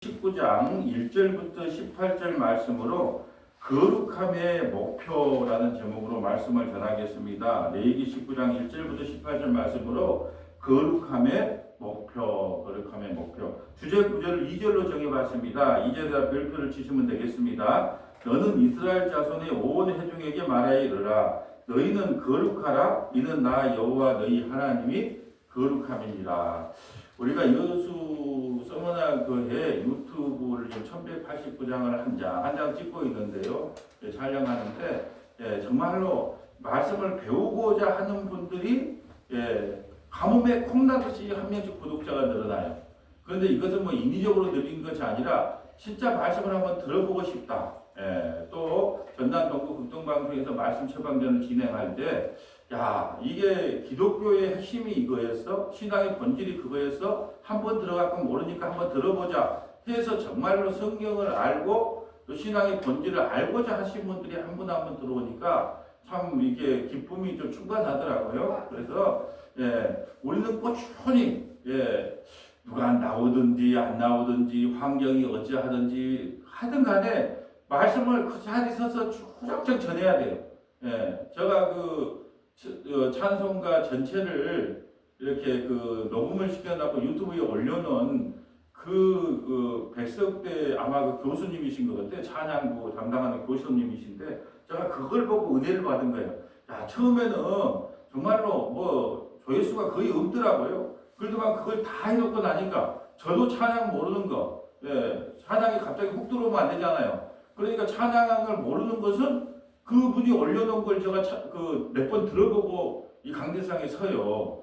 19장 1절부터 18절 말씀으로 거룩함의 목표라는 제목으로 말씀을 전하겠습니다. 레위기 19장 1절부터 18절 말씀으로 거룩함의 목표, 거룩함의 목표. 주제 구절을 2절로 정해봤습니다. 이제다 별표를 치시면 되겠습니다. 너는 이스라엘 자손의 온 회중에게 말하여 이르라. 너희는 거룩하라. 이는 나 여호와 너희 하나님이 거룩함이니라. 우리가 여수 서머나 그해 유튜브를 1189장을 한 장 찍고 있는데요. 촬영하는데 정말로 말씀을 배우고자 하는 분들이 가뭄에 콩나듯이 한 명씩 구독자가 늘어나요. 그런데 이것은 뭐 인위적으로 늘린 것이 아니라 진짜 말씀을 한번 들어보고 싶다. 또 전남 동구 극동방송에서 말씀 처방전을 진행할 때 이게 기독교의 핵심이 이거였어? 신앙의 본질이 그거였어? 한번 들어가면 모르니까 한번 들어보자 해서 정말로 성경을 알고 또 신앙의 본질을 알고자 하신 분들이 한 분 한 분 들어오니까 참 이게 기쁨이 좀 충만하더라고요. 그래서 우리는 꾸준히 누가 나오든지 안 나오든지 환경이 어찌하든지 하든 간에 말씀을 그 자리에 서서 쭉쭉 전해야 돼요. 제가 찬송가 전체를 이렇게 녹음을 시켜놓고 유튜브에 올려놓은 백석대 아마 교수님이신 것 같아요. 찬양부 담당하는 교수님이신데 제가 그걸 보고 은혜를 받은 거예요. 처음에는 정말로 조회수가 거의 없더라고요. 그래도 그걸 다 해놓고 나니까 저도 찬양 모르는 거, 찬양이 갑자기 훅 들어오면 안 되잖아요. 그러니까 찬양을 모르는 것은 그분이 올려놓은 걸 제가 몇 번 들어보고 이 강대상에 서요.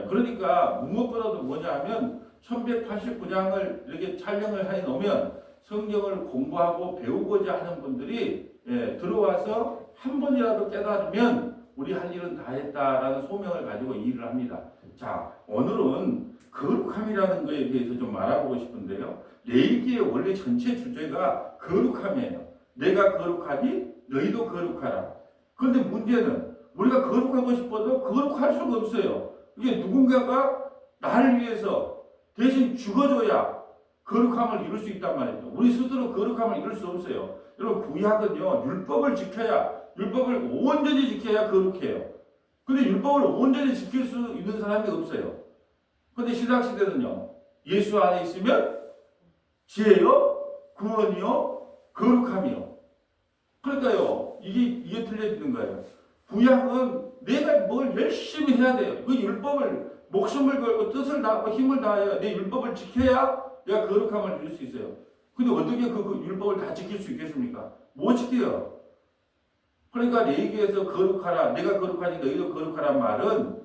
그러니까 무엇보다도 뭐냐 하면 1189장을 이렇게 촬영을 해 놓으면 성경을 공부하고 배우고자 하는 분들이 들어와서 한 번이라도 깨달으면 우리 할 일은 다 했다라는 소명을 가지고 일을 합니다. 자, 오늘은 거룩함이라는 것에 대해서 좀 알아보고 싶은데요. 레위기의 원래 전체 주제가 거룩함이에요. 내가 거룩하니 너희도 거룩하라. 그런데 문제는 우리가 거룩하고 싶어도 거룩할 수가 없어요. 이게 누군가가 나를 위해서 대신 죽어줘야 거룩함을 이룰 수 있단 말이죠. 우리 스스로 거룩함을 이룰 수 없어요. 여러분, 구약은요, 율법을 지켜야, 율법을 온전히 지켜야 거룩해요. 근데 율법을 온전히 지킬 수 있는 사람이 없어요. 근데 신약시대는요, 예수 안에 있으면 지혜요, 구원이요, 거룩함이요. 그러니까요, 이게 틀려지는 거예요. 구약은 내가 뭘 열심히 해야 돼요. 그 율법을 목숨을 걸고 뜻을 다하고 힘을 다해야 내 율법을 지켜야 내가 거룩함을 이룰 수 있어요. 근데 어떻게 그 율법을 다 지킬 수 있겠습니까? 못 지켜요. 그러니까 레위기에서 거룩하라, 내가 거룩하니 너희도 거룩하란 말은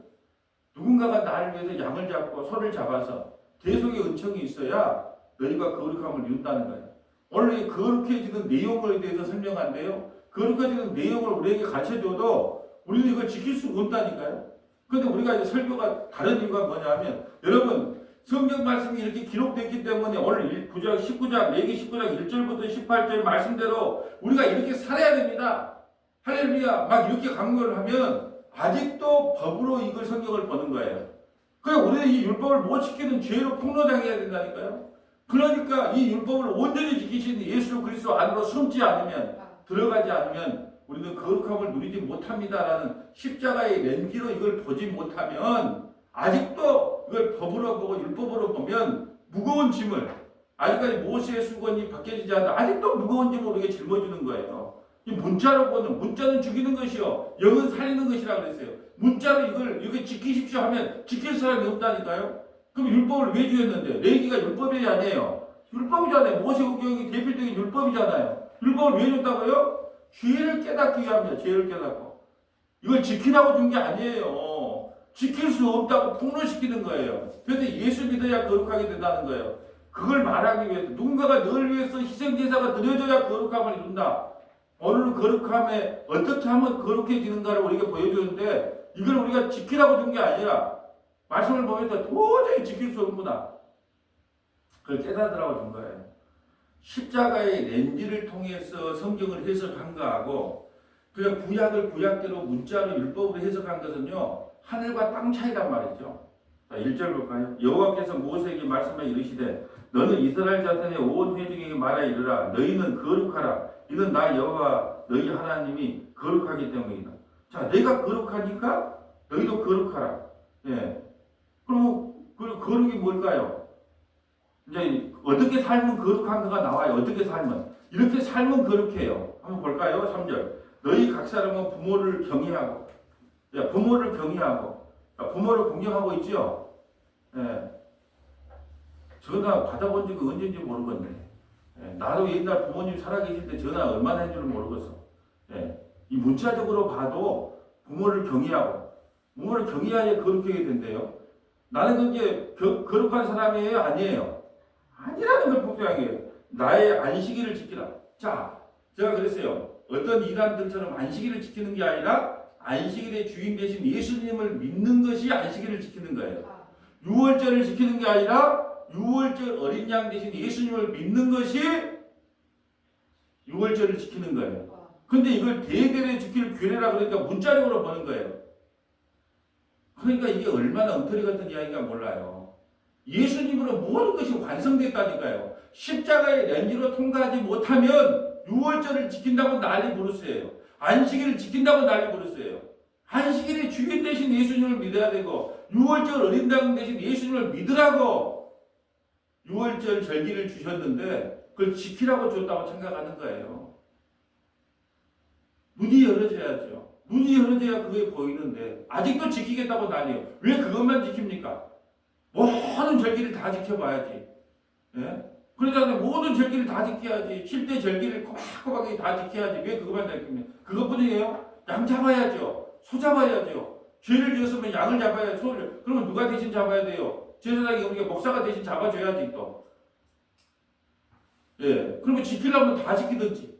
누군가가 나를 위해서 양을 잡고 소를 잡아서 대속의 은총이 있어야 너희가 거룩함을 이룬다는 거예요. 오늘 이 거룩해지는 내용에 대해서 설명한대요. 거룩해지는 내용을 우리에게 가르쳐줘도 우리는 이걸 지킬 수 없다니까요. 그런데 우리가 이제 설교가 다른 이유가 뭐냐면, 여러분, 성경 말씀이 이렇게 기록됐기 때문에 오늘 19장, 레위기 19장 1절부터 18절 말씀대로 우리가 이렇게 살아야 됩니다. 할렐루야. 막 이렇게 강조를 하면 아직도 법으로 이걸 성경을 보는 거예요. 그러니까 우리는 이 율법을 못 지키는 죄로 폭로당해야 된다니까요. 그러니까 이 율법을 온전히 지키신 예수 그리스도 안으로 숨지 않으면, 들어가지 않으면 우리는 거룩함을 누리지 못합니다라는 십자가의 렌기로 이걸 보지 못하면, 아직도 이걸 법으로 보고 율법으로 보면 무거운 짐을, 아직까지 모세의 수건이 벗겨지지 않아 아직도 무거운 짐을 우리에게 짊어지는 거예요. 이 문자로 보는, 문자는 죽이는 것이요 영은 살리는 것이라고 그랬어요. 문자로 이걸 이렇게 지키십시오 하면 지킬 사람이 없다니까요. 그럼 율법을 왜 주었는데? 레위기가 율법이 아니에요. 율법이잖아요. 모세오경이 대표적인 율법이잖아요. 율법을 왜 줬다고요? 죄를 깨닫기 위함이야. 죄를 깨닫고. 이걸 지키라고 준 게 아니에요. 지킬 수 없다고 폭로시키는 거예요. 그래서 예수 믿어야 거룩하게 된다는 거예요. 그걸 말하기 위해서 누군가가 너를 위해서 희생제사가 드려져야 거룩함을 이룬다. 오늘은 거룩함에 어떻게 하면 거룩해지는가를 우리에게 보여주는데, 이걸 우리가 지키라고 준 게 아니라 말씀을 보면서 도저히 지킬 수 없구나. 그걸 깨닫으라고 준 거예요. 십자가의 렌즈를 통해서 성경을 해석한 거하고 그냥 구약을 구약대로 문자로 율법으로 해석한 것은요, 하늘과 땅 차이란 말이죠. 자, 1절 볼까요? 여호와께서 모세에게 말씀하여 이르시되 너는 이스라엘 자손의 온 회중에게 말하 이르라. 너희는 거룩하라. 이는 나 여호와 너희 하나님이 거룩하기 때문이다. 자, 내가 거룩하니까 너희도 거룩하라. 예. 그럼 그 거룩이 뭘까요? 이제 어떻게 살면 거룩한가가 나와요. 어떻게 살면. 이렇게 살면 거룩해요. 한번 볼까요? 3절. 너희 각 사람은 부모를 경외하고, 부모를 경외하고, 부모를 공경하고 있죠? 예. 전화 받아본 적이 언제인지 모르겠네. 예. 나도 옛날 부모님 살아계실 때 전화 얼마나 한 줄은 모르겠어. 예. 이 문자적으로 봐도 부모를 경외하고, 부모를 경외해야 거룩하게 된대요. 나는 그게 거룩한 사람이에요? 아니에요? 아니라는 걸 폭소하게 나의 안식일을 지키라. 자, 제가 그랬어요. 어떤 이단들처럼 안식일을 지키는 게 아니라 안식일의 주인 대신 예수님을 믿는 것이 안식일을 지키는 거예요. 6월절을 지키는 게 아니라 6월절 어린 양 대신 예수님을 믿는 것이 6월절을 지키는 거예요. 근데 이걸 대대로 지킬 규례라 그러니까 문자력으로 보는 거예요. 그러니까 이게 얼마나 엉터리 같은 이야기인가 몰라요. 예수님으로 모든 것이 완성됐다니까요. 십자가의 렌즈로 통과하지 못하면 6월절을 지킨다고 난리 부르세요. 안식일을 지킨다고 난리 부르세요. 안식일의 주인 대신 예수님을 믿어야 되고 6월절 어린 양 대신 예수님을 믿으라고 6월절 절기를 주셨는데 그걸 지키라고 줬다고 생각하는 거예요. 눈이 열어져야죠. 눈이 열어져야 그게 보이는데 아직도 지키겠다고 난리예요. 왜 그것만 지킵니까? 모든 절기를 다 지켜봐야지. 예? 그러잖아요. 모든 절기를 다 지켜야지. 7대 절기를 꼬박꼬박하게 다 지켜야지. 왜 그것만 지킵니까? 그것뿐이에요. 양 잡아야죠. 소 잡아야죠. 죄를 지었으면 양을 잡아야 소를. 그러면 누가 대신 잡아야 돼요? 제사장이 우리가 목사가 대신 잡아줘야지 또. 예. 그러면 지키려면 다 지키든지.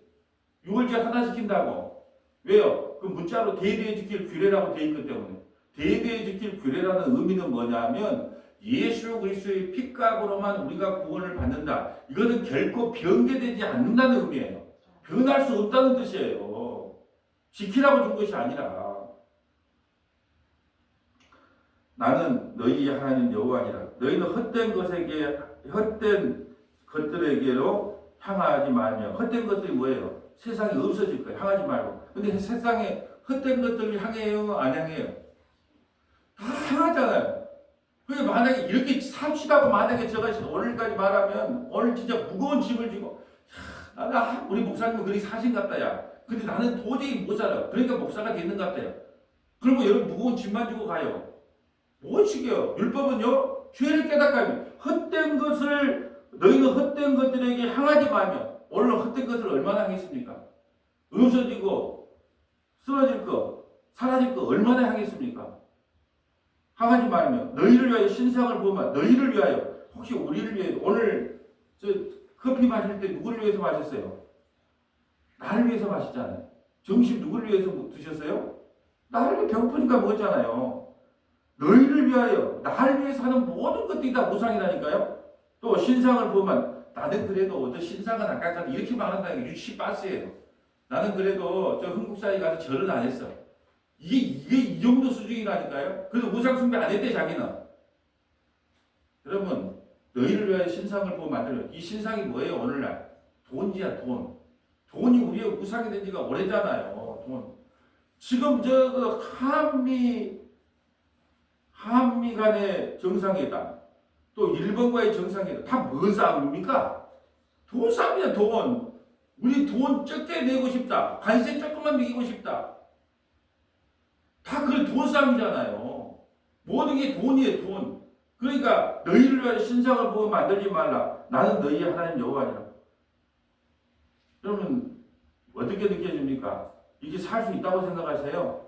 6월절 하나 지킨다고. 왜요? 그 문자로 대대에 지킬 규례라고 되어 있기 때문에. 대대에 지킬 규례라는 의미는 뭐냐면 예수 그리스도의 핏값으로만 우리가 구원을 받는다. 이것은 결코 변개되지 않는다는 의미예요. 변할 수 없다는 뜻이에요. 지키라고 준 것이 아니라. 나는 너희 하나님 여호와니라. 너희는 헛된 것들에게로 향하지 말며. 헛된 것들이 뭐예요? 세상이 없어질 거예요. 향하지 말고. 근데 세상에 헛된 것들을 향해요? 안 향해요? 다 향하잖아요. 그게 만약에 이렇게 삽시다고 만약에 제가 오늘까지 말하면 오늘 진짜 무거운 짐을 지고 나는 우리 목사님은 그리 사신 같다 야. 근데 나는 도저히 못 살아. 그러니까 목사가 되는 것 같아요. 그리고 여러분 무거운 짐만 지고 가요. 뭔 식이에요? 율법은요. 죄를 깨닫게 헛된 것을 너희는 헛된 것들에게 향하지 말며. 오늘 헛된 것을 얼마나 향했습니까? 없어지고 쓰러질 거 사라질 거 얼마나 향했습니까? 향하지 말며 너희를 위하여 신상을 보면 너희를 위하여 혹시 우리를 위해 오늘 저 커피 마실 때 누구를 위해서 마셨어요? 나를 위해서 마시잖아요. 점심 누구를 위해서 드셨어요? 나를 위해 배고프니까 먹었잖아요. 너희를 위하여 나를 위해서 하는 모든 것들이 다 무상이라니까요. 또 신상을 보면 나는 그래도 저 신상은 안 깎아도 이렇게 말한다는 게 유치 빠스예요. 나는 그래도 저 흥국사에 가서 절은 안 했어. 이게 이 정도 수준이라니까요. 그래서 우상 숭배 안 했대 자기는. 여러분 너희를 위하여 신상을 보고 만들어. 이 신상이 뭐예요 오늘날? 돈이야 돈. 돈이 우리의 우상이 된 지가 오래잖아요. 돈. 지금 저 한미 간의 정상회담 또 일본과의 정상회담 다 뭔 싸움입니까? 돈 싸움이야 돈. 우리 돈 적게 내고 싶다. 관세 조금만 매기고 싶다. 다 그런 돈 싸움이잖아요. 모든 게 돈이에요 돈. 그러니까 너희를 위하여 신상을 보고 만들지 말라. 나는 너희 하나님 여호와니라. 여러분 어떻게 느껴집니까? 이게 살 수 있다고 생각하세요?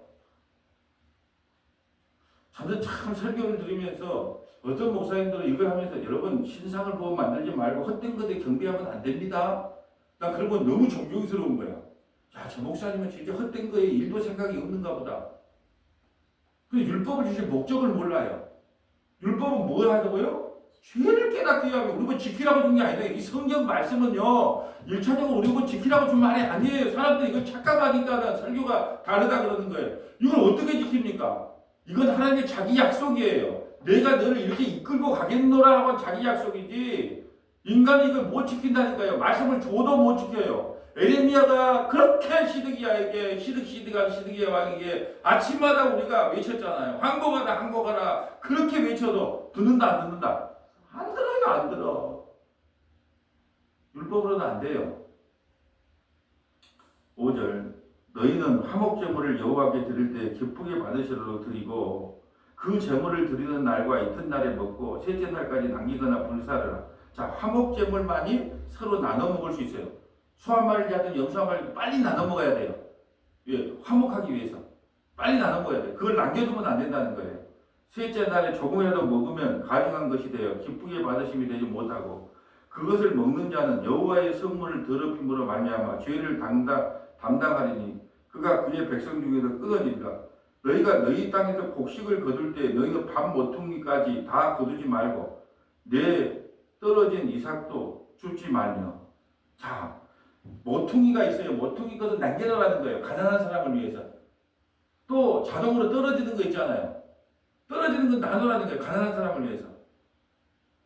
저는 참 설교를 들으면서 어떤 목사님들은 이걸 하면서 여러분 신상을 보고 만들지 말고 헛된 것에 경배하면 안 됩니다. 난 그런 건 너무 존경스러운 거야. 야, 저 목사님은 진짜 헛된 거에 일도 생각이 없는가 보다. 근데 율법을 주신 목적을 몰라요. 율법은 뭘 하자고요? 죄를 깨닫기 위하여 우리 뭐 지키라고 준 게 아니다. 이 성경 말씀은요. 1차적으로 우리 뭐 지키라고 준 말이 아니에요. 사람들이 이거 착각하니까 설교가 다르다 그러는 거예요. 이걸 어떻게 지킵니까? 이건 하나님의 자기 약속이에요. 내가 너를 이렇게 이끌고 가겠노라 하고 자기 약속이지. 인간이 이걸 못 지킨다니까요. 말씀을 줘도 못 지켜요. 에레미야가 그렇게 시드기야 왕에게 아침마다 우리가 외쳤잖아요. 항복하라 항복하라. 그렇게 외쳐도 듣는다 안 듣는다? 안 들어요. 안 들어. 율법으로는 안 돼요. 5절 너희는 화목제물을 여호와께 드릴 때 기쁘게 받으시도록 드리고 그 제물을 드리는 날과 이튿날에 먹고 셋째 날까지 남기거나 불사르라. 자, 화목제물만이 서로 나눠 먹을 수 있어요. 소 한 마리를 하든 염소 한 마리를 빨리 나눠 먹어야 돼요. 예, 화목하기 위해서 빨리 나눠 먹어야 돼요. 그걸 남겨두면 안 된다는 거예요. 셋째 날에 조금이라도 먹으면 가증한 것이 되어 기쁘게 받으심이 되지 못하고 그것을 먹는 자는 여호와의 성물을 더럽힘으로 말미암아 죄를 담당하리니 그가 그의 백성 중에서 끊어지리라. 너희가 너희 땅에서 곡식을 거둘 때 너희가 밥 모퉁이까지 다 거두지 말고 내 떨어진 이삭도 줍지 말며. 자, 모퉁이가 있어요. 모퉁이 것은 남겨놓으라는 거예요. 가난한 사람을 위해서. 또 자동으로 떨어지는 거 있잖아요. 떨어지는 건 나누라는 거예요. 가난한 사람을 위해서.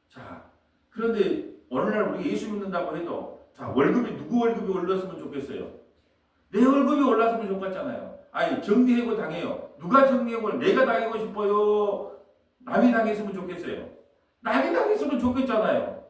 자, 그런데 오늘날 우리가 예수 믿는다고 해도 자, 월급이 누구 월급이 올랐으면 좋겠어요? 내 월급이 올랐으면 좋겠잖아요. 아니, 정리해고 당해요. 누가 정리해고 내가 당하고 싶어요? 남이 당했으면 좋겠어요. 남이 당했으면 좋겠잖아요.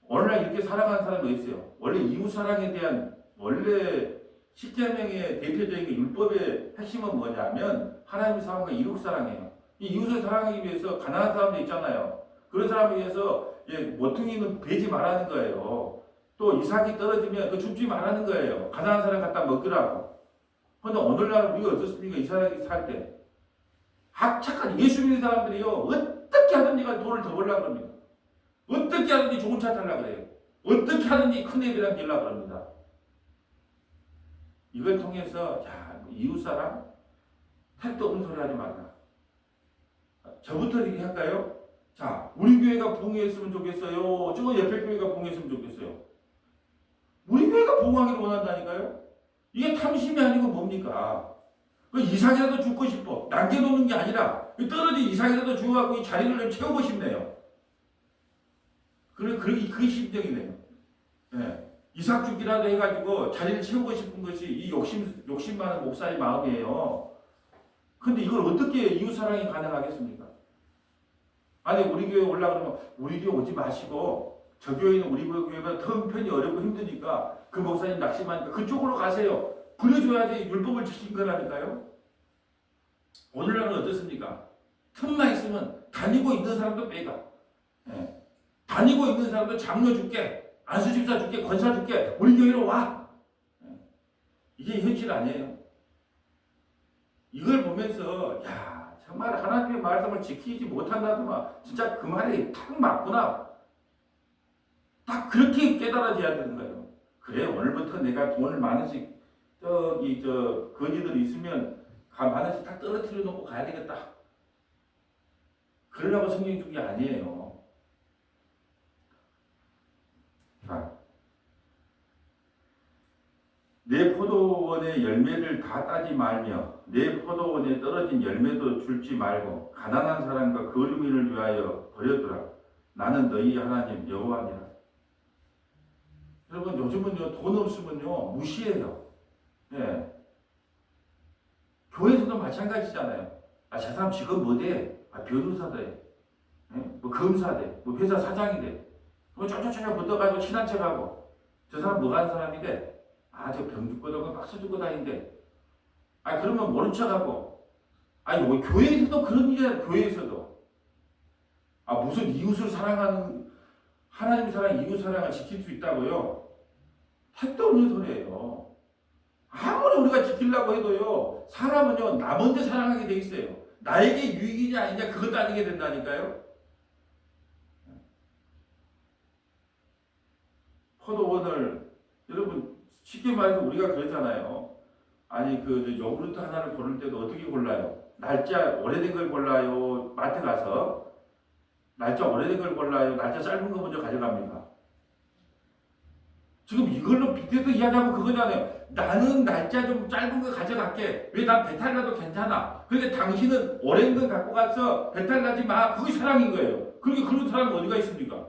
오늘날 이렇게 살아가는 사람이 있어요. 원래 이웃사랑에 대한 원래 십계명의 대표적인 율법의 핵심은 뭐냐면 하나님의 사랑과 이웃사랑이에요. 이 이웃을 사랑하기 위해서 가난한 사람도 있잖아요. 그런 사람을 위해서 모퉁이는 베지 말라는 거예요. 또 이삭이 떨어지면 그 줍지 말라는 거예요. 가난한 사람 갖다 먹으라고. 그런데 오늘날 우리가 어떻습니까? 이스라엘에 살 때 악착한 예수 믿는 사람들이요 어떻게 하든지 돈을 더 벌려고 합니다. 어떻게 하든지 좋은 차 타려고 그래요. 어떻게 하든지 큰 애비랑 길라고 합니다. 이걸 통해서 이웃사랑 택도 없는 소리 하지 말라. 저부터 이렇게 할까요? 자, 우리 교회가 부흥했으면 좋겠어요. 저 옆에 교회가 부흥했으면 좋겠어요. 우리 교회가 부흥하기를 원한다니까요. 이게 탐심이 아니고 뭡니까? 그 이삭이라도 죽고 싶어. 남겨놓는 게 아니라 떨어진 이삭이라도 주워갖고 이 자리를 좀 채우고 싶네요. 그게 심정이네요. 네. 이삭 죽기라도 해가지고 자리를 채우고 싶은 것이 이 욕심 많은 목사의 마음이에요. 근데 이걸 어떻게 이웃사랑이 가능하겠습니까? 아니, 우리 교회 올라가면 우리 교회 오지 마시고 저 교회는 우리 교회가 더 형편이 어렵고 힘드니까 그 목사님 낙심하니까 그쪽으로 가세요. 그래줘야지 율법을 지킨 거라니까요. 오늘날은 어떻습니까? 틈만 있으면 다니고 있는 사람도 빼가. 네. 다니고 있는 사람도 장로 줄게, 안수집사 줄게, 권사 줄게, 우리 교회로 와. 네. 이게 현실 아니에요. 이걸 보면서 정말 하나님의 말씀을 지키지 못한다더만 진짜 그 말이 딱 맞구나. 딱 그렇게 깨달아져야 되는 거예요. 그래, 오늘부터 내가 돈을 많은씩 거지들이 있으면 많은씩 딱 떨어뜨려 놓고 가야 되겠다. 그러려고 성경이 준 게 아니에요. 자, 내 포도원의 열매를 다 따지 말며 내 포도원에 떨어진 열매도 줄지 말고 가난한 사람과 거류민을 위하여 버려두라. 나는 너희 하나님 여호와니라. 여러분, 요즘은요 돈 없으면요 무시해요. 예. 교회에서도 마찬가지잖아요. 저 사람 직업 뭐 돼? 변호사 돼. 예? 뭐 검사 돼. 뭐 회사 사장이 돼. 뭐 쫙쫙쫙 붙어가지고 친한 척하고 저 사람 뭐 하는 사람인데 저 병 죽고 다니고 박수 죽고 다니는데 그러면 모른 척하고 뭐 교회에서도 그런 일이야. 교회에서도 무슨 이웃을 사랑하는 하나님 사랑 이웃 사랑을 지킬 수 있다고요? 택도 없는 소리예요. 아무리 우리가 지키려고 해도요 사람은요 나 먼저 사랑하게 돼 있어요. 나에게 유익이냐 아니냐 그것 따지게 된다니까요. 포도원을 여러분 쉽게 말해서 우리가 그러잖아요. 그 요구르트 하나를 고를 때도 어떻게 골라요? 날짜 오래된 걸 골라요? 마트 가서 날짜 오래된 걸 골라요? 날짜 짧은 거 먼저 가져갑니까? 지금 이걸로 빗대서 이야기하면 그거잖아요. 나는 날짜 좀 짧은 거 가져갈게. 왜 난 배탈 나도 괜찮아. 그러니까 당신은 오랜 거 갖고 가서 배탈 나지 마. 그게 사랑인 거예요. 그러니까 그런 사람은 어디가 있습니까?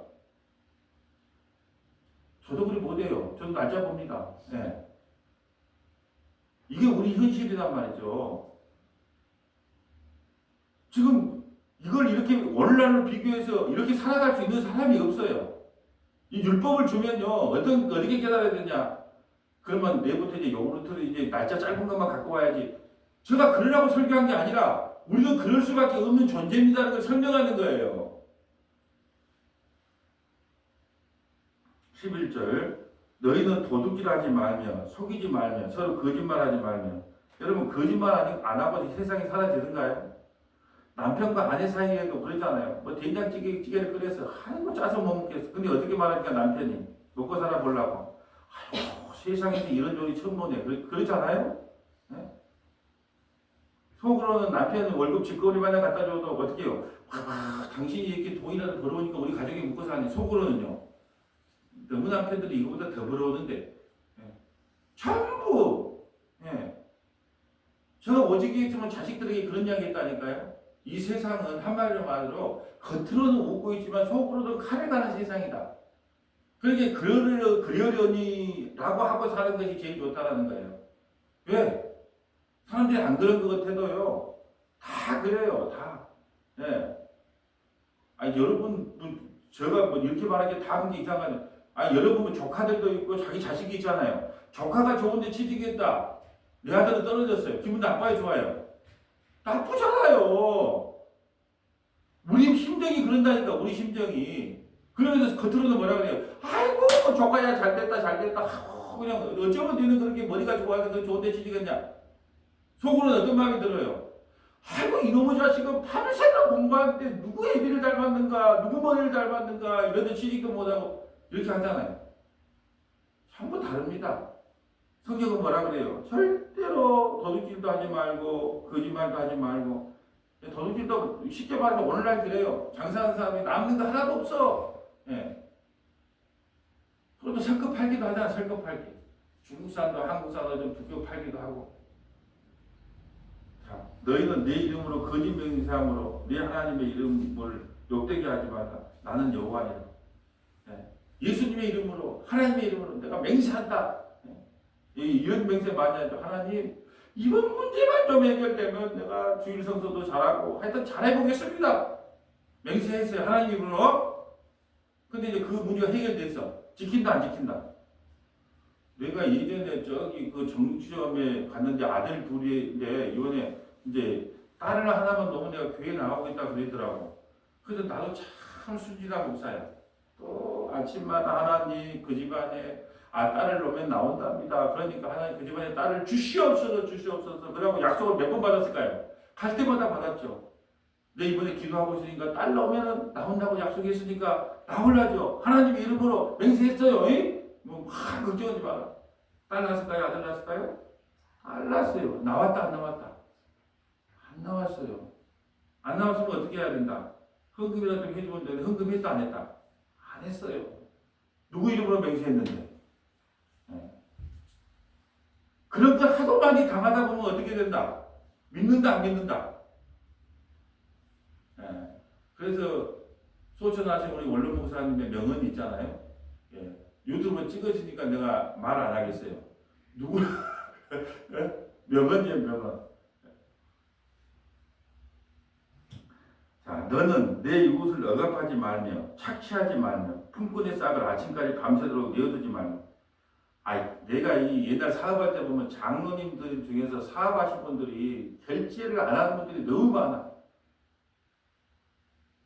저도 그리 못해요. 저도 날짜 봅니다. 예. 이게 우리 현실이란 말이죠. 지금 이걸 이렇게 오늘날로 비교해서 이렇게 살아갈 수 있는 사람이 없어요. 이 율법을 주면요, 어떻게 깨달아야 되냐? 그러면 내부터 이제 요구르트를 이제 날짜 짧은 것만 갖고 와야지. 제가 그러라고 설교한 게 아니라 우리는 그럴 수밖에 없는 존재입니다라는 걸 설명하는 거예요. 11절 너희는 도둑질하지 말며 속이지 말며 서로 거짓말하지 말며. 여러분 거짓말 안 하고 세상이 사라지는가요? 남편과 아내 사이에도 그러잖아요. 뭐 된장찌개를 끓여서 아이고 짜서 못 먹겠어. 근데 어떻게 말하니까 남편이 먹고 살아 보려고 아이고 세상에서 이런 요리 처음 보네. 그렇잖아요. 네? 속으로는 남편은 월급 직거리 마냥 갖다 줘도 어떻게 해요? 당신이 이렇게 돈이라도 벌어오니까 우리 가족이 먹고 사니. 속으로는요. 너무 남편들이 이거보다 더 벌어오는데 전부 제가 오직에 있으면 자식들에게 그런 이야기 했다니까요. 이 세상은 한마디로 말로 겉으로는 웃고 있지만 속으로는 칼을 가는 세상이다. 그러게 그러려니라고 하고 사는 것이 제일 좋다라는 거예요. 왜? 사람들이 안 그런 것 같아도요. 다 그래요. 다. 예. 아니 여러분 제가 뭐 이렇게 말하기 다 그게 이상하네. 아니 여러분 조카들도 있고 자기 자식이 있잖아요. 조카가 좋은데 취직했다. 내 아들은 떨어졌어요. 기분 나빠요, 좋아요? 나쁘잖아요. 우리 심정이 그런다니까, 우리 심정이. 그러면서 겉으로는 뭐라 그래요? 아이고, 조카야, 잘 됐다, 잘 됐다. 그냥 어쩌면 너는 그렇게 머리가 좋아서 너 좋은데 취직했냐? 속으로는 어떤 마음이 들어요? 아이고, 이놈의 자식은 밤새도록 공부할 때 누구 애비를 닮았는가, 누구 머리를 닮았는가, 이러다 취직도 못하고, 이렇게 하잖아요. 전부 다릅니다. 성경은 뭐라 그래요? 절대로 도둑질도 하지 말고 거짓말도 하지 말고. 도둑질도 쉽게 말하면 오늘날 그래요. 장사하는 사람이 남는 거 하나도 없어. 예. 그것도 섞어 팔기도 하잖아. 섞어 팔기. 중국산도 한국산도 좀 두꺼워 팔기도 하고. 자, 너희는 내 이름으로 거짓 맹세함으로 내 하나님의 이름을 욕되게 하지 말라. 나는 여호와니라. 예. 예수님의 이름으로 하나님의 이름으로 내가 맹세한다. 이런 맹세 많이 하죠. 하나님, 이번 문제만 좀 해결되면 내가 주일 성서도 잘하고 하여튼 잘해보겠습니다. 맹세했어요. 하나님 입으로. 근데 이제 그 문제가 해결됐어. 지킨다, 안 지킨다? 내가 예전에 저기 그 정치점에 갔는데 아들 둘인데 이번에 이제 딸을 하나만 놓으면 내가 교회 나가겠다 그러더라고. 그래서 나도 참 순진한 목사야. 또 아침마다 하나님 그 집안에 딸을 놓으면 나온답니다. 그러니까 하나님 그 집안에 딸을 주시옵소서 주시옵소서. 그러고 약속을 몇 번 받았을까요? 갈 때마다 받았죠. 내 이번에 기도하고 있으니까 딸 나오면 나온다고 약속했으니까 나오려죠. 하나님 이름으로 맹세했어요. 뭐 걱정하지 마라. 딸 낳았을까요? 아들 낳았을까요? 딸 낳았어요. 나왔다 안 나왔다? 안 나왔어요. 안 나왔으면 어떻게 해야 된다? 헌금이라도 좀 해주면 되는데 헌금했다 안 했다? 안 했어요. 누구 이름으로 맹세했는데? 그런 걸 하도 많이 당하다 보면 어떻게 된다? 믿는다 안 믿는다? 그래서 소천하신 우리 원로 목사님의 명언이 있잖아요. 유튜브 찍어지니까 내가 말 안 하겠어요. 누구 명언이에요, 명언. 자, 너는 내 이웃을 억압하지 말며 착취하지 말며 품꾼의 싹을 아침까지 밤새도록 내어두지 말며. 내가 이 옛날 사업할 때 보면 장로님들 중에서 사업하신 분들이 결제를 안 하는 분들이 너무 많아.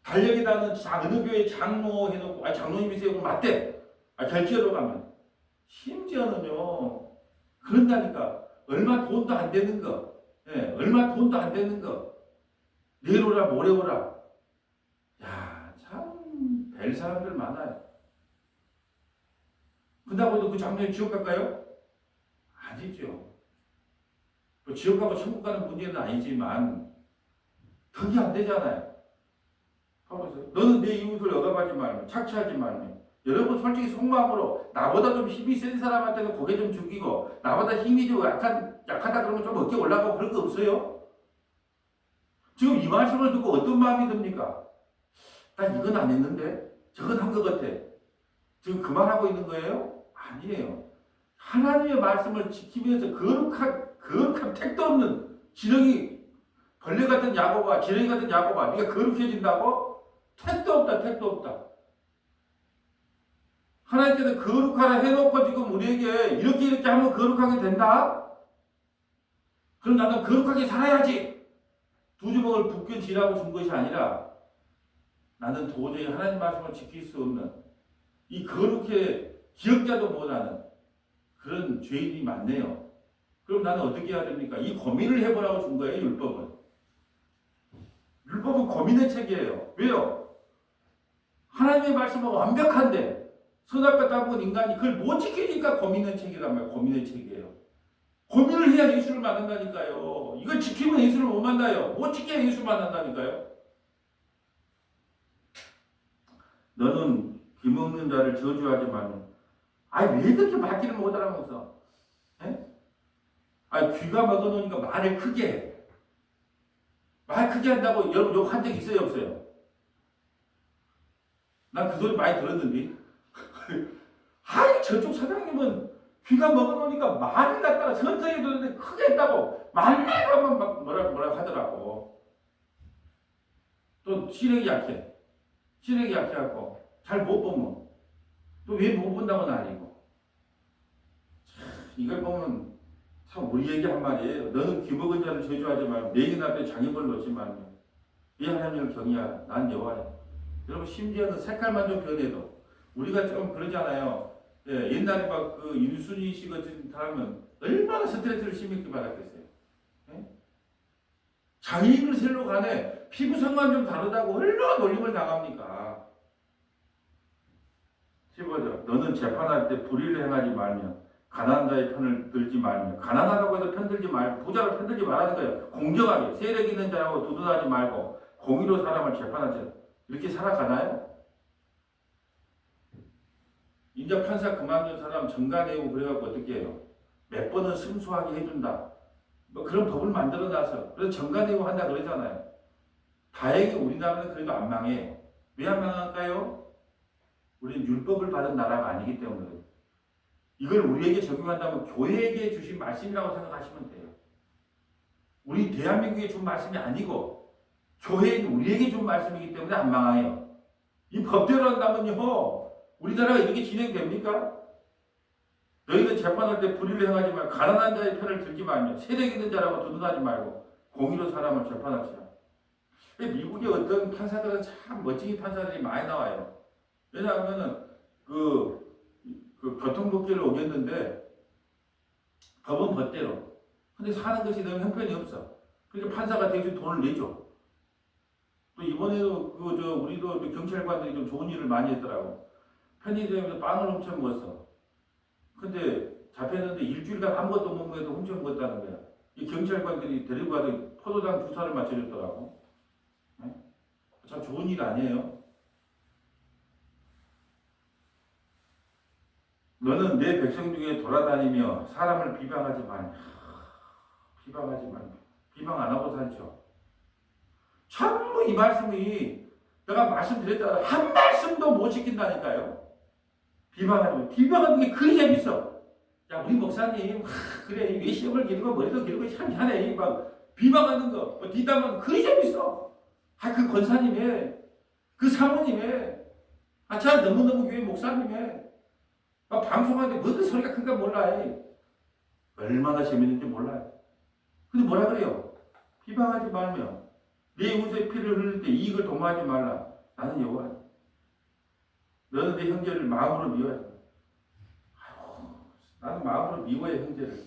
달력에다는 어느 교회 장로 해놓고 장로님이세요? 맞대. 결제로 가면. 심지어는요. 그런다니까. 얼마 돈도 안 되는 거. 얼마 돈도 안 되는 거. 내일 오라 모레 오라. 야, 참 별 사람들 많아요. 그렇다고 해도 그 장로님 지옥 갈까요? 아니죠. 지옥 가고 천국 가는 문제는 아니지만 그게 안 되잖아요. 너는 내 이웃을 억압하지 말며 착취하지 말며. 여러분 솔직히 속마음으로 나보다 좀 힘이 센 사람한테는 고개 좀 죽이고 나보다 힘이 좀 약하다 그러면 좀 어깨 올라가고 그런 거 없어요? 지금 이 말씀을 듣고 어떤 마음이 듭니까? 난 이건 안 했는데 저건 한 것 같아. 지금 그 말하고 있는 거예요? 아니에요. 하나님의 말씀을 지키면서 거룩한 택도 없는 지렁이, 벌레 같은 야곱아, 지렁이 같은 야곱아, 네가 거룩해진다고? 택도 없다, 택도 없다. 하나님께서 거룩하라 해놓고 지금 우리에게 이렇게 하면 거룩하게 된다? 그럼 나는 거룩하게 살아야지. 두 주먹을 북견 쥐라고 준 것이 아니라 나는 도저히 하나님 말씀을 지킬 수 없는 이 거룩해 기억자도 못하는 그런 죄인이 많네요. 그럼 나는 어떻게 해야 됩니까? 이 고민을 해보라고 준 거예요, 율법은. 율법은 고민의 책이에요. 왜요? 하나님의 말씀은 완벽한데 선악과 따먹은 인간이 그걸 못 지키니까 고민의 책이란 말이에요. 고민의 책이에요. 고민을 해야 예수를 만난다니까요. 이걸 지키면 예수를 못 만나요. 못 지켜야 예수를 만난다니까요. 너는 귀먹는 자를 저주하지 말며. 왜 그렇게 말귀를 못 알아먹어? 귀가 먹어놓으니까 말을 크게 해. 말 크게 한다고 여러분 욕한 적 있어요, 없어요? 난 그 소리 많이 들었는데. 저쪽 사장님은 귀가 먹어놓으니까 말을 갖다가 천천히 듣는데 크게 했다고 말만 하면 막 뭐라 하더라고. 또 시력이 약해. 시력이 약해갖고 잘 못 보면 또 왜 못 본다고는 아니고. 이걸 보면 참 우리에게 한 말이에요. 너는 귀먹은 자를 저주하지 말고 내 앞에 장애물을 놓지 말며 이 하나님을 경외하라. 난 여호와야. 여러분 심지어는 색깔만 좀 변해도 우리가 좀 그러잖아요. 옛날에 막 그 윤순희 씨 같은 사람은 얼마나 스트레스를 심하게 받았겠어요. 장애인을 셀로 가네. 피부색만 좀 다르다고 얼마나 놀림을 당합니까? 15절. 너는 재판할 때 불의를 행하지 말며 가난한 자의 편을 들지 말며 가난하다고 해도 편들지 말고 부자를 편들지 말라는 거예요. 공정하게 세력 있는 자라고 두둔하지 말고 공의로 사람을 재판하지. 이렇게 살아가나요? 인자 판사 그만둔 사람 정가내고 그래갖고 어떻게 해요? 몇 번은 승소하게 해준다. 뭐 그런 법을 만들어놔서 그래서 정가내고 한다 그러잖아요. 다행히 우리나라는 그래도 안 망해요. 왜 안 망할까요? 우리는 율법을 받은 나라가 아니기 때문에 그래요. 이걸 우리에게 적용한다면 교회에게 주신 말씀이라고 생각하시면 돼요. 우리 대한민국에 준 말씀이 아니고 교회인 우리에게 준 말씀이기 때문에 안 망해요. 이 법대로 한다면요. 우리나라가 이렇게 진행됩니까? 너희는 재판할 때 불의를 행하지 말고 가난한 자의 편을 들지 말며 세력 있는 자라고 두둔하지 말고 공의로 사람을 재판하시라. 미국의 어떤 판사들은 참 멋진 판사들이 많이 나와요. 왜냐하면 그 교통법규를 어겼는데 법은 법대로. 근데 사는 것이 너무 형편이 없어. 그러니까 판사가 대신 돈을 내줘. 또 이번에도 우리도 경찰관들이 좀 좋은 일을 많이 했더라고. 편의점에서 빵을 훔쳐 먹었어. 근데 잡혔는데 일주일간 아무것도 못 먹어도 훔쳐 먹었다는 거야. 이 경찰관들이 데리고 가서 포도당 주사를 맞춰줬더라고. 참 좋은 일 아니에요? 너는 내 백성 중에 돌아다니며 사람을 비방하지 말며 비방 안 하고 살죠. 전부 이 말씀이 내가 말씀드렸잖아. 한 말씀도 못 지킨다니까요. 비방하는 게 그리 재밌어. 야, 우리 목사님, 그래, 왜 시험을 기르고 머리도 기르고 참 하네. 막 비방하는 거, 뒷담화는 그리 재밌어. 그 권사님의, 그 사모님의, 참 너무너무 교회 목사님의, 막 방송하는데 뭐 그 소리가 큰가 몰라요. 얼마나 재밌는지 몰라요. 근데 뭐라 그래요? 비방하지 말며, 내 이웃의 피를 흘릴 때 이익을 도모하지 말라. 나는 여호와야. 너는 내 형제를 마음으로 미워해. 나는 마음으로 미워해 형제를.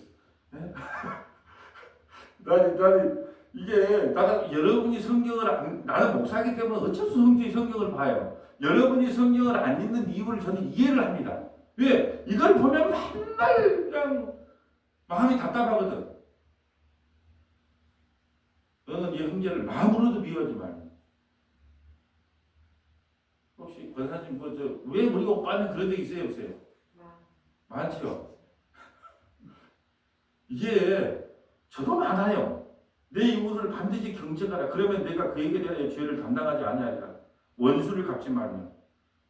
나는 이게 여러분이 성경을 나는 목사이기 때문에 어쩔 수 없이 성경을 봐요. 여러분이 성경을 안 읽는 이유를 저는 이해를 합니다. 왜? 이걸 보면 맨날 그냥 마음이 답답하거든. 너는 네 형제를 마음으로도 미워하지 말고. 혹시 권사님 왜 우리 오빠는 그런 데 있어요, 없어요? 많죠. 이게 저도 많아요. 내 이웃을 반드시 경책하라. 그러면 내가 그에게 대하여 죄를 담당하지 아니하리라. 원수를 갚지 말며.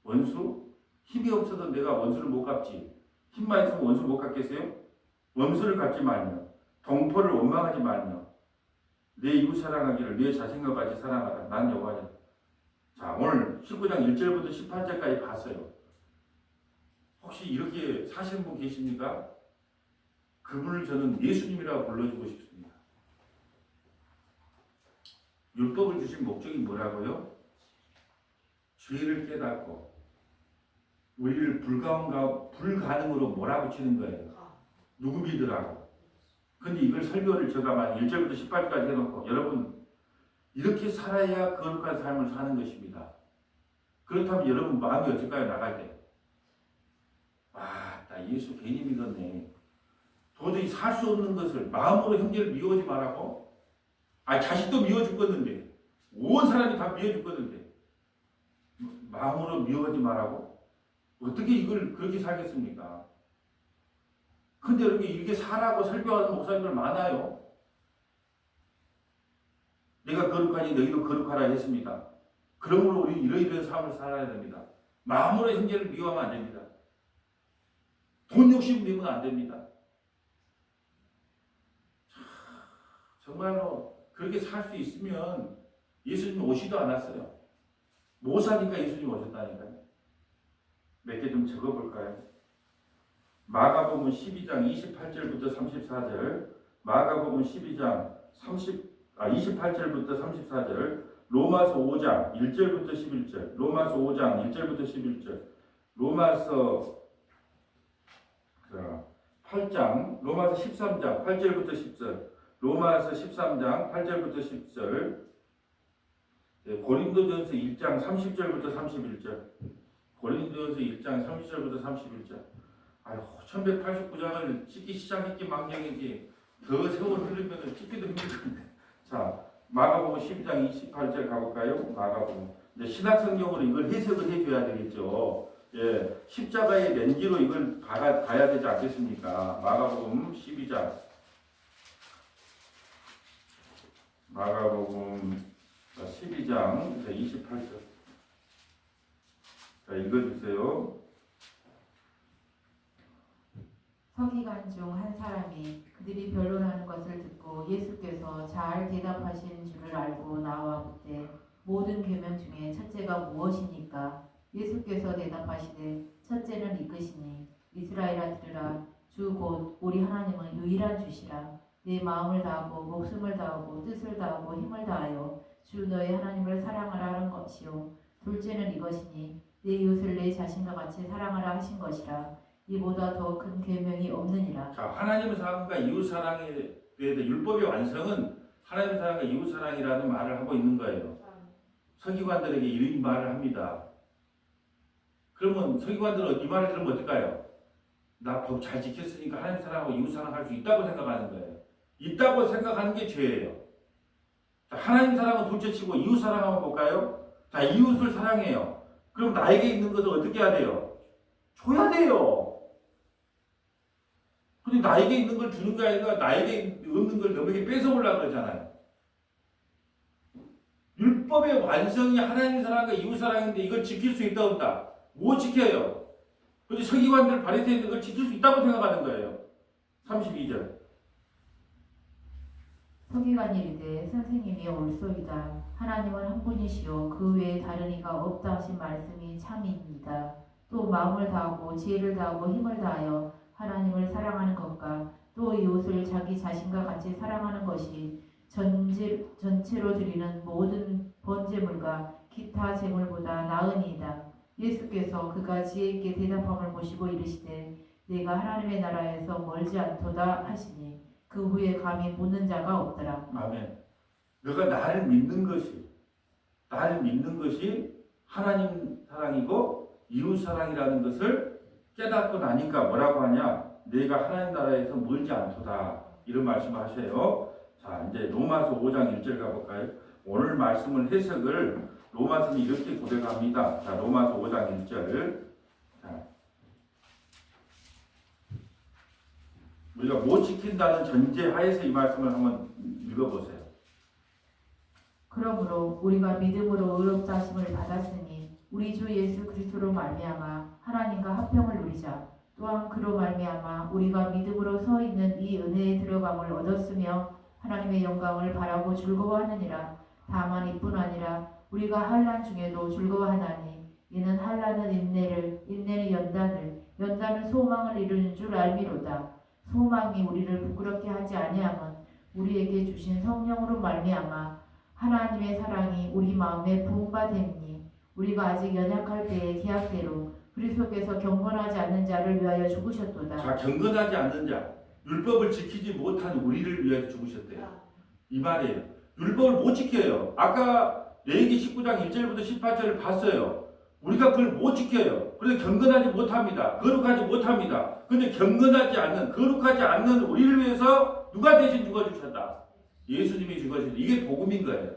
원수? 힘이 없어도 내가 원수를 못 갚지. 힘만 있으면 원수를 못 갚겠어요? 원수를 갚지 말며 동포를 원망하지 말며 내 이웃 사랑하기를 내 자신과 같이 사랑하라. 난 여호와냐. 자, 오늘 19장 1절부터 18절까지 봤어요. 혹시 이렇게 사시는 분 계십니까? 그분을 저는 예수님이라고 불러주고 싶습니다. 율법을 주신 목적이 뭐라고요? 죄를 깨닫고 우리를 불가능으로 몰아붙이는 거예요. 누구 믿으라고. 근데 이걸 설교를 제가 만 1절부터 18절까지 해놓고 여러분 이렇게 살아야 거룩한 삶을 사는 것입니다. 그렇다면 여러분 마음이 어떨까요? 나갈 때. 나 예수 괜히 믿었네. 도저히 살 수 없는 것을 마음으로 형제를 미워하지 말라고? 자식도 미워 죽겠는데 온 사람이 다 미워 죽겠는데 마음으로 미워하지 말라고? 어떻게 이걸 그렇게 살겠습니까? 근데 여러분 이렇게 살라고 설교하는 목사님들 많아요. 내가 거룩하니 너희도 거룩하라 했습니다. 그러므로 우리 이러이러한 삶을 살아야 됩니다. 마음으로 형제를 미워하면 안 됩니다. 돈 욕심 내면 안 됩니다. 정말로 그렇게 살 수 있으면 예수님 오시도 않았어요. 못 사니까 예수님 오셨다니까요. 몇 개 좀 적어볼까요? 마가복음 12장 28절부터 34절, 마가복음 12장 28절부터 34절, 로마서 5장 1절부터 11절, 로마서 5장 1절부터 11절, 로마서 8장, 로마서 13장 8절부터 10절, 로마서 13장 8절부터 10절, 고린도전서 1장 30절부터 31절, 고린도전서 1장 30절부터 31절. 1189장을 찍기 시작했기 망정이지 더 세월 흐르면 찍기도 힘들던데. 자, 마가복음 12장 28절 가볼까요? 마가복음. 이제 신학성경으로 이걸 해석을 해줘야 되겠죠. 예, 십자가의 렌즈로 이걸 봐야 되지 않겠습니까? 마가복음 12장. 마가복음 12장 28절. 자, 읽어주세요. 서기관 중 한 사람이 그들이 변론하는 것을 듣고 예수께서 잘 대답하신 줄을 알고 나와 묻되 모든 계명 중에 첫째가 무엇이니까? 예수께서 대답하시되 첫째는 이것이니 이스라엘아 들으라. 주 곧 우리 하나님은 유일한 주시라. 내 마음을 다하고 목숨을 다하고 뜻을 다하고 힘을 다하여 주 너의 하나님을 사랑하라 하는 것이요. 둘째는 이것이니 내 이웃을 내 자신과 같이 사랑하라 하신 것이라. 이보다 더 큰 계명이 없느니라. 자, 하나님의 사랑과 이웃 사랑에 대해 율법의 완성은 하나님의 사랑과 이웃 사랑이라는 말을 하고 있는 거예요. 서기관들에게 이 말을 합니다. 그러면 서기관들은 이 말을 들으면 어떨까요? 나 법 잘 지켰으니까 하나님 사랑하고 이웃 사랑할 수 있다고 생각하는 거예요. 있다고 생각하는 게 죄예요. 자, 하나님 사랑은 둘째치고 이웃 사랑 한번 볼까요? 자, 이웃을 사랑해요. 그럼 나에게 있는 것을 어떻게 해야 돼요? 줘야 돼요. 근데 나에게 있는 걸 주는 게 아니라 나에게 없는 걸 너에게 뺏어오려고 그러잖아요. 율법의 완성이 하나님 사랑과 이웃 사랑인데 이걸 지킬 수 있다 없다? 못 지켜요. 근데 서기관들 바리새인들 그걸 지킬 수 있다고 생각하는 거예요. 32절. 서기관이 이르되 선생님이 옳소이다. 하나님은 한 분이시요 그 외에 다른 이가 없다 하신 말씀이 참입니다. 또 마음을 다하고 지혜를 다하고 힘을 다하여 하나님을 사랑하는 것과 또 이웃을 자기 자신과 같이 사랑하는 것이 전체로 드리는 모든 번제물과 기타 제물보다 나으니이다. 예수께서 그가 지혜 있게 대답함을 보시고 이르시되 내가 하나님의 나라에서 멀지 않도다 하시니 그 후에 감히 묻는 자가 없더라. 아멘. 너가 나를 믿는 것이 하나님 사랑이고 이웃 사랑이라는 것을 깨닫고 나니까 뭐라고 하냐? 내가 하나님 나라에서 멀지 않도다. 이런 말씀을 하셔요. 자, 이제 로마서 5장 1절 가볼까요? 오늘 말씀을 해석을 로마서는 이렇게 고백합니다. 자, 로마서 5장 1절. 자, 우리가 못 지킨다는 전제 하에서 이 말씀을 한번 읽어보세요. 그러므로 우리가 믿음으로 의롭다 하심을 받았으니 우리 주 예수 그리스도로 말미암아 하나님과 화평을 누리자. 또한 그로 말미암아 우리가 믿음으로 서 있는 이 은혜에 들어감을 얻었으며 하나님의 영광을 바라고 즐거워하느니라. 다만 이뿐 아니라 우리가 환난 중에도 즐거워하나니 이는 환난은 인내를, 인내는 연단을, 연단은 소망을 이루는 줄 알미로다. 소망이 우리를 부끄럽게 하지 아니함은 우리에게 주신 성령으로 말미암아 하나님의 사랑이 우리 마음에 부음바 됨이니 우리가 아직 연약할 때의 기약대로 그리스도께서 경건하지 않는 자를 위하여 죽으셨도다. 자, 경건하지 않는 자, 율법을 지키지 못한 우리를 위하여 죽으셨대요. 이 말이에요. 율법을 못 지켜요. 아까 레위기 19장 1절부터 18절을 봤어요. 우리가 그걸 못 지켜요. 그래서 경건하지 못합니다. 거룩하지 못합니다. 근데 경건하지 않는, 거룩하지 않는 우리를 위해서 누가 대신 죽어주셨다? 예수님이 죽어주셨다. 이게 복음인 거예요.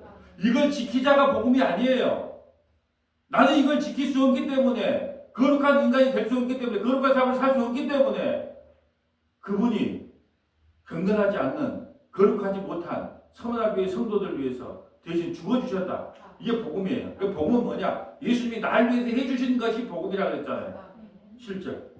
이걸 지키자가 복음이 아니에요. 나는 이걸 지킬 수 없기 때문에, 거룩한 인간이 될 수 없기 때문에, 거룩한 삶을 살 수 없기 때문에 그분이 경건하지 않는, 거룩하지 못한 선한 교회 성도들 위해서 대신 죽어주셨다. 이게 복음이에요. 그 복음은 뭐냐? 예수님이 날 위해서 해주신 것이 복음이라고 그랬잖아요. 실제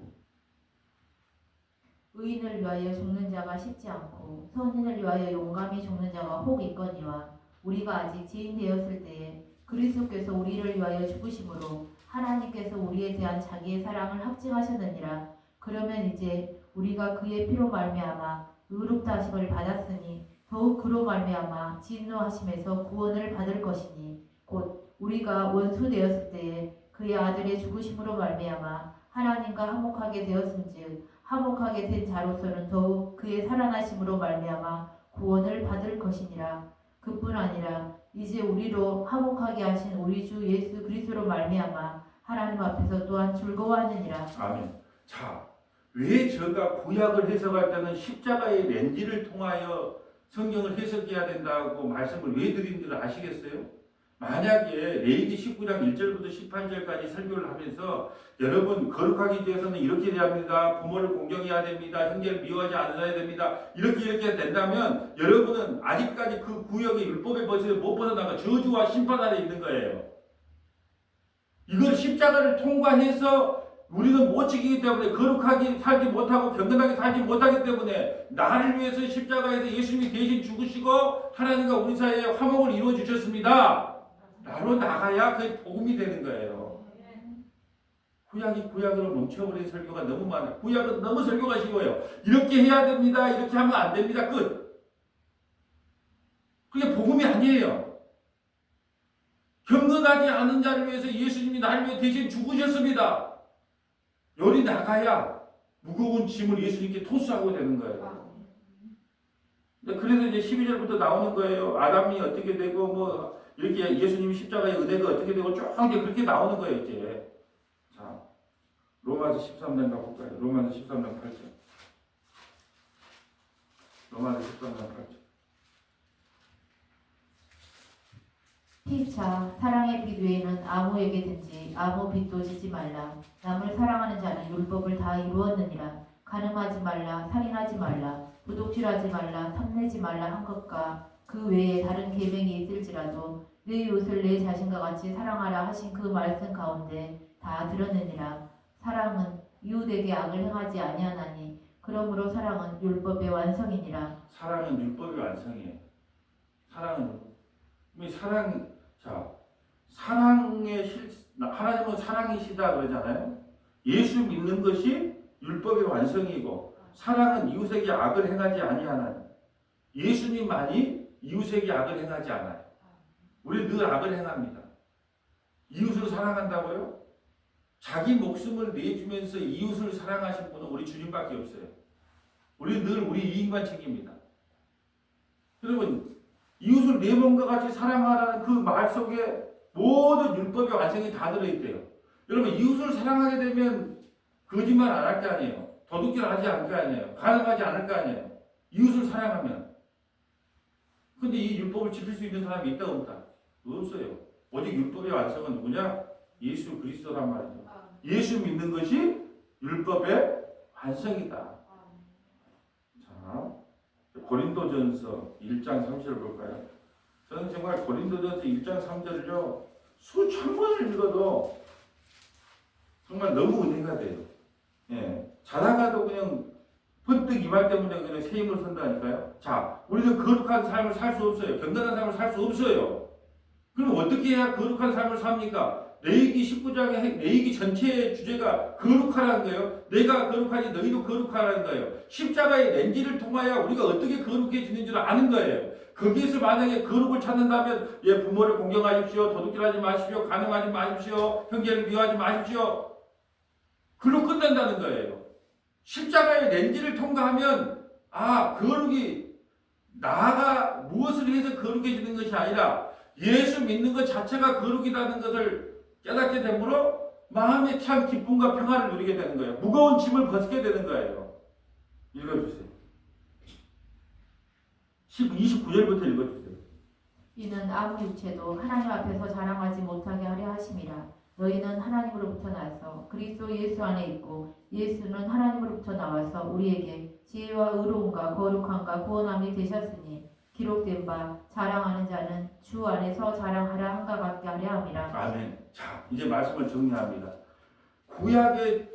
의인을 위하여 죽는 자가 쉽지 않고 선인을 위하여 용감히 죽는 자가 혹 있거니와 우리가 아직 지인 되었을 때에 그리스도께서 우리를 위하여 죽으심으로 하나님께서 우리에 대한 자기의 사랑을 확증하셨느니라. 그러면 이제 우리가 그의 피로 말미암아 의롭다 하심을 받았으니 더욱 그로 말미암아 진노하심에서 구원을 받을 것이니 곧 우리가 원수 되었을 때에 그의 아들의 죽으심으로 말미암아 하나님과 화목하게 되었음즉 화목하게 된 자로서는 더욱 그의 살아나심으로 말미암아 구원을 받을 것이니라. 그뿐 아니라 이제 우리로 화목하게 하신 우리 주 예수 그리스도로 말미암아 하나님 앞에서 또한 즐거워하느니라. 아멘. 자, 왜 제가 구약을 해석할 때는 십자가의 렌즈를 통하여 성경을 해석해야 된다고 말씀을 왜 드린지를 아시겠어요? 만약에 레위기 19장 1절부터 18절까지 설교를 하면서 여러분 거룩하기 위해서는 이렇게 해야 합니다. 부모를 공경해야 됩니다. 형제를 미워하지 않아야 됩니다. 이렇게 된다면 여러분은 아직까지 그 구역의 율법의 벗에서 못 벗어나가 저주와 심판 아래 있는 거예요. 이걸 십자가를 통과해서 우리는 못 지키기 때문에 거룩하게 살지 못하고 경건하게 살지 못하기 때문에 나를 위해서 십자가에서 예수님이 대신 죽으시고 하나님과 우리 사이에 화목을 이루어 주셨습니다. 나로 나가야 그게 복음이 되는 거예요. 구약이 구약으로 멈춰버린 설교가 너무 많아요. 구약은 너무 설교가 쉬워요. 이렇게 해야 됩니다. 이렇게 하면 안 됩니다. 끝. 그게 복음이 아니에요. 경건하지 않은 자를 위해서 예수님이 나를 위해 대신 죽으셨습니다. 열이 나가야 무거운 짐을 예수님께 토스하고 되는 거예요. 그래서 이제 12절부터 나오는 거예요. 아담이 어떻게 되고 뭐 이렇게 예수님이 십자가의 은혜가 어떻게 되고 쭉 이제 그렇게 나오는 거예요. 이제 자 로마서 13장 가볼까요? 로마서 13장 8절. 로마서 13장 8절. 피차 사랑의 빛 외에는 아무에게든지 아무 빚도 지지 말라. 남을 사랑하는 자는 율법을 다 이루었느니라. 간음하지 말라, 살인하지 말라, 도둑질하지 말라, 탐내지 말라 한 것과 그 외에 다른 계명이 있을지라도 내 이웃을 내 자신과 같이 사랑하라 하신 그 말씀 가운데 다 들었느니라. 사랑은 이웃에게 악을 행하지 아니하나니 그러므로 사랑은 율법의 완성이니라. 사랑은 율법의 완성이에요. 하나님은 사랑이시다 그러잖아요. 예수 믿는 것이 율법의 완성이고 사랑은 이웃에게 악을 행하지 아니하나니 예수님만이 이웃에게 악을 행하지 않아요. 우리 늘 악을 행합니다. 이웃을 사랑한다고요? 자기 목숨을 내주면서 이웃을 사랑하신 분은 우리 주님밖에 없어요. 우리 늘 우리 이익만 챙깁니다. 여러분 이웃을 내 몸과 같이 사랑하라는 그 말 속에 모든 율법의 완성이 다 들어있대요. 여러분 이웃을 사랑하게 되면 거짓말 안 할 거 아니에요. 도둑질 하지 않을 거 아니에요. 간음하지 않을 거 아니에요. 이웃을 사랑하면. 근데 이 율법을 지킬 수 있는 사람이 있다 없다? 없어요. 오직 율법의 완성은 누구냐? 예수 그리스도란 말이죠. 예수 믿는 것이 율법의 완성이다. 자, 고린도전서 1장 3절을 볼까요? 저는 정말 고린도전서 1장 3절을요 수천 번을 읽어도 정말 너무 은혜가 돼요. 예. 자다가도 그냥 번뜩 이 말 때문에 그냥 새 힘을 선다니까요. 자, 우리는 거룩한 삶을 살 수 없어요. 경건한 삶을 살 수 없어요. 그럼 어떻게 해야 거룩한 삶을 삽니까? 레위기 19장의 레위기 전체의 주제가 거룩하라는 거예요. 내가 거룩하니 너희도 거룩하라는 거예요. 십자가의 렌지를 통하여 우리가 어떻게 거룩해지는 줄 아는 거예요. 거기에서 만약에 거룩을 찾는다면 부모를 공경하십시오. 도둑질하지 마십시오. 간음하지 마십시오. 형제를 미워하지 마십시오. 그로 끝난다는 거예요. 십자가의 렌지를 통과하면 거룩이 나가 무엇을 해서 거룩해지는 것이 아니라 예수 믿는 것 자체가 거룩이라는 것을 깨닫게 되므로 마음에 참 기쁨과 평안을 누리게 되는 거예요. 무거운 짐을 벗게 되는 거예요. 읽어주세요. 29절부터 읽어주세요. 이는 아무 육체도 하나님 앞에서 자랑하지 못하게 하려 하심이라. 너희는 하나님으로부터 나서 그리스도 예수 안에 있고 예수는 하나님으로부터 나와서 우리에게 지혜와 의로움과 거룩함과 구원함이 되셨으니 기록된 바 자랑하는 자는 주 안에서 자랑하라 한가 같게 하려 함이라. 아멘. 자, 이제 말씀을 정리합니다. 구약의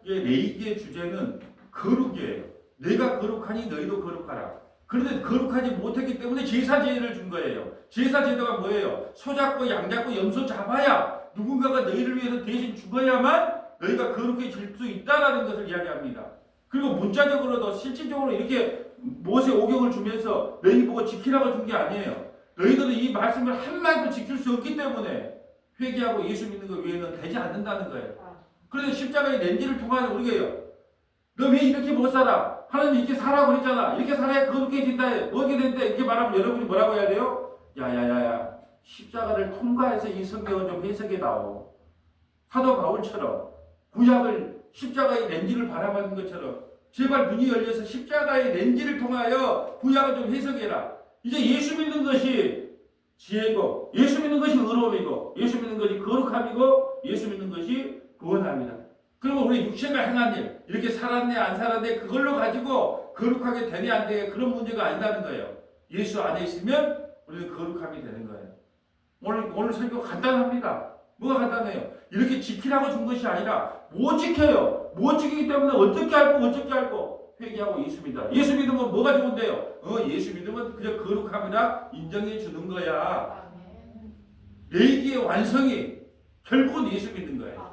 레위기의 주제는 거룩이에요. 내가 거룩하니 너희도 거룩하라. 그런데 거룩하지 못했기 때문에 제사 제의를 준 거예요. 제사 제도가 뭐예요? 소 잡고 양 잡고 염소 잡아야 누군가가 너희를 위해서 대신 죽어야만 너희가 거룩해질 수 있다라는 것을 이야기합니다. 그리고 문자적으로도 실질적으로 이렇게 모세 오경을 주면서 너희 보고 지키라고 준 게 아니에요. 너희들은 이 말씀을 한마디도 지킬 수 없기 때문에 회개하고 예수 믿는 것 외에는 되지 않는다는 거예요. 그래서 십자가의 렌지를 통하여 우리가 너 왜 이렇게 못 살아? 하나님 이렇게 살라고 했잖아. 이렇게 살아야 거룩해진다. 뭐게 된다. 이렇게 말하면 여러분이 뭐라고 해야 돼요? 야야야야. 십자가를 통과해서 이 성경을 좀 해석해 나오. 사도 바울처럼 구약을 십자가의 렌지를 바라보는 것처럼 제발 눈이 열려서 십자가의 렌지를 통하여 구약을 좀 해석해라. 이제 예수 믿는 것이 지혜고 예수 믿는 것이 의로움이고 예수 믿는 것이 거룩함이고 예수 믿는 것이 구원함이다. 그리고 우리 육체가 행한 일 이렇게 살았네 안 살았네 그걸로 가지고 거룩하게 되네 안 되네 그런 문제가 아니라는 거예요. 예수 안에 있으면 우리는 거룩함이 되는 거예요. 오늘 설교 간단합니다. 뭐가 간단해요? 이렇게 지키라고 준 것이 아니라 못 지켜요. 못 지키기 때문에 어떻게 알고 회개하고 예수 믿다. 예수 믿으면 뭐가 좋은데요? 예수 믿으면 그저 거룩함이라 인정해 주는 거야. 레위기의 완성이 결국은 예수 믿는 거예요.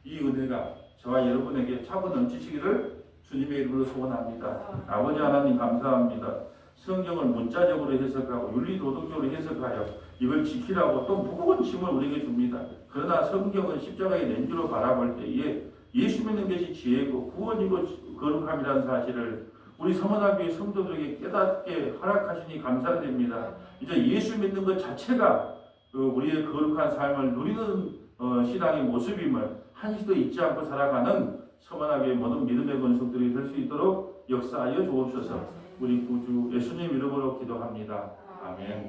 이 은혜가 저와 여러분에게 차고 넘치시기를 주님의 이름으로 소원합니다. 아버지 하나님 감사합니다. 성경을 문자적으로 해석하고 윤리도덕적으로 해석하여 이걸 지키라고 또 무거운 짐을 우리에게 줍니다. 그러나 성경은 십자가의 렌즈로 바라볼 때에 예수 믿는 것이 지혜고 구원이고 거룩함이라는 사실을 우리 서머나교회 성도들에게 깨닫게 허락하시니 감사드립니다. 이제 예수 믿는 것 자체가 우리의 거룩한 삶을 누리는 신앙의 모습임을 한시도 잊지 않고 살아가는 서머나교회 모든 믿음의 권속들이 될 수 있도록 역사하여 주옵소서. 우리 구주 예수님 이름으로 기도합니다. 아멘.